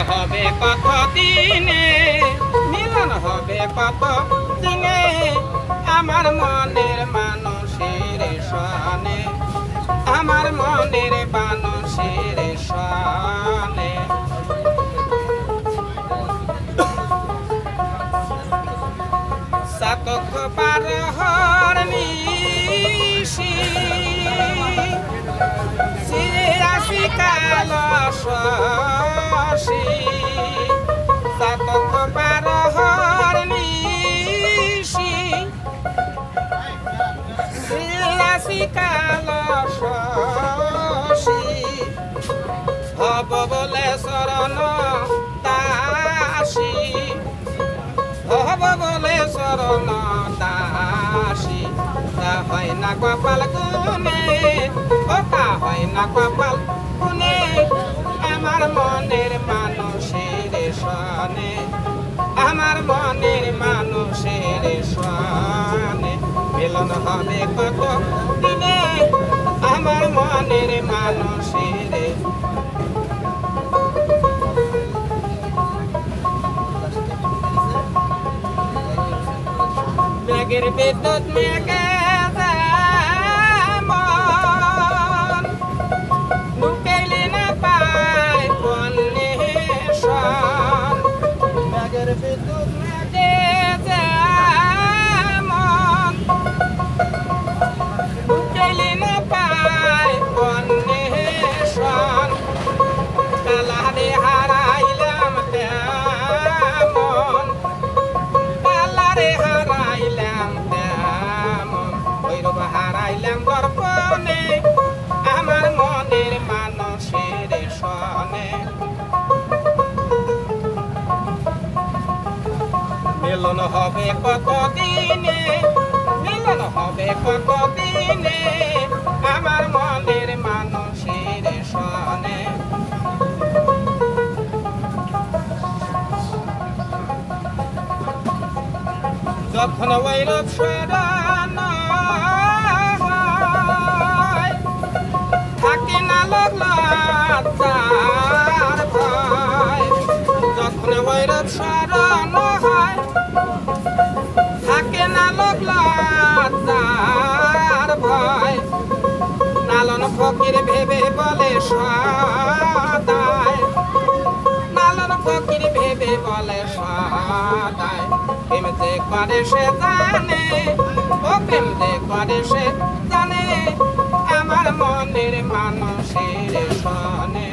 হবে কত দিনে, মিলন হবে কত দিনে আমার মনের মানুষের সনে, আমার মনের মানুষের সনে। সাতক পার হর নিশি আসি কাল শশী, সাতক পার হর নিশি আসি কাল শশী, হব বলে শরণ দাসী, হব বলে শরণ দাসী। তা হয় না কপাল গুনে, ও তা হয় না কপাল গুনে আমার মনের মানুষের সনে, আমার মনের মানুষের সনে। মিলন হবে কত দিনে আমার মনের মানুষের। মেঘের বিদ্যুৎ মেঘে যেমন ঢুকাইলে না পায় কন্যেশন, মেঘের বিদ্যুৎ মেঘে যেমন ঢুকাইলে না পায় কন্যেশন, কালারে হারাইলাম তেমন, কালারে হারাইলাম তেমন, ভৈরব হারাইলাম দর্পণে আমার মনের মানুষের সনে। মিলন হবে কত দিনে, মিলন হবে কত দিনে আমার মনের মানুষের সনে। যখন বৈরব শরণ থাকে না লজ্জার ভয়, যখন বৈরব শরণ হয় থাকে না লজ্জার ভয়, লালন ফকির ভেবে বলে সদায়, লালন ফকির ভেবে বলে সদায়। প্রেম যে করে সে জানে, ও প্রেম যে করে সে জানে আমার মনের মানুষের সনে।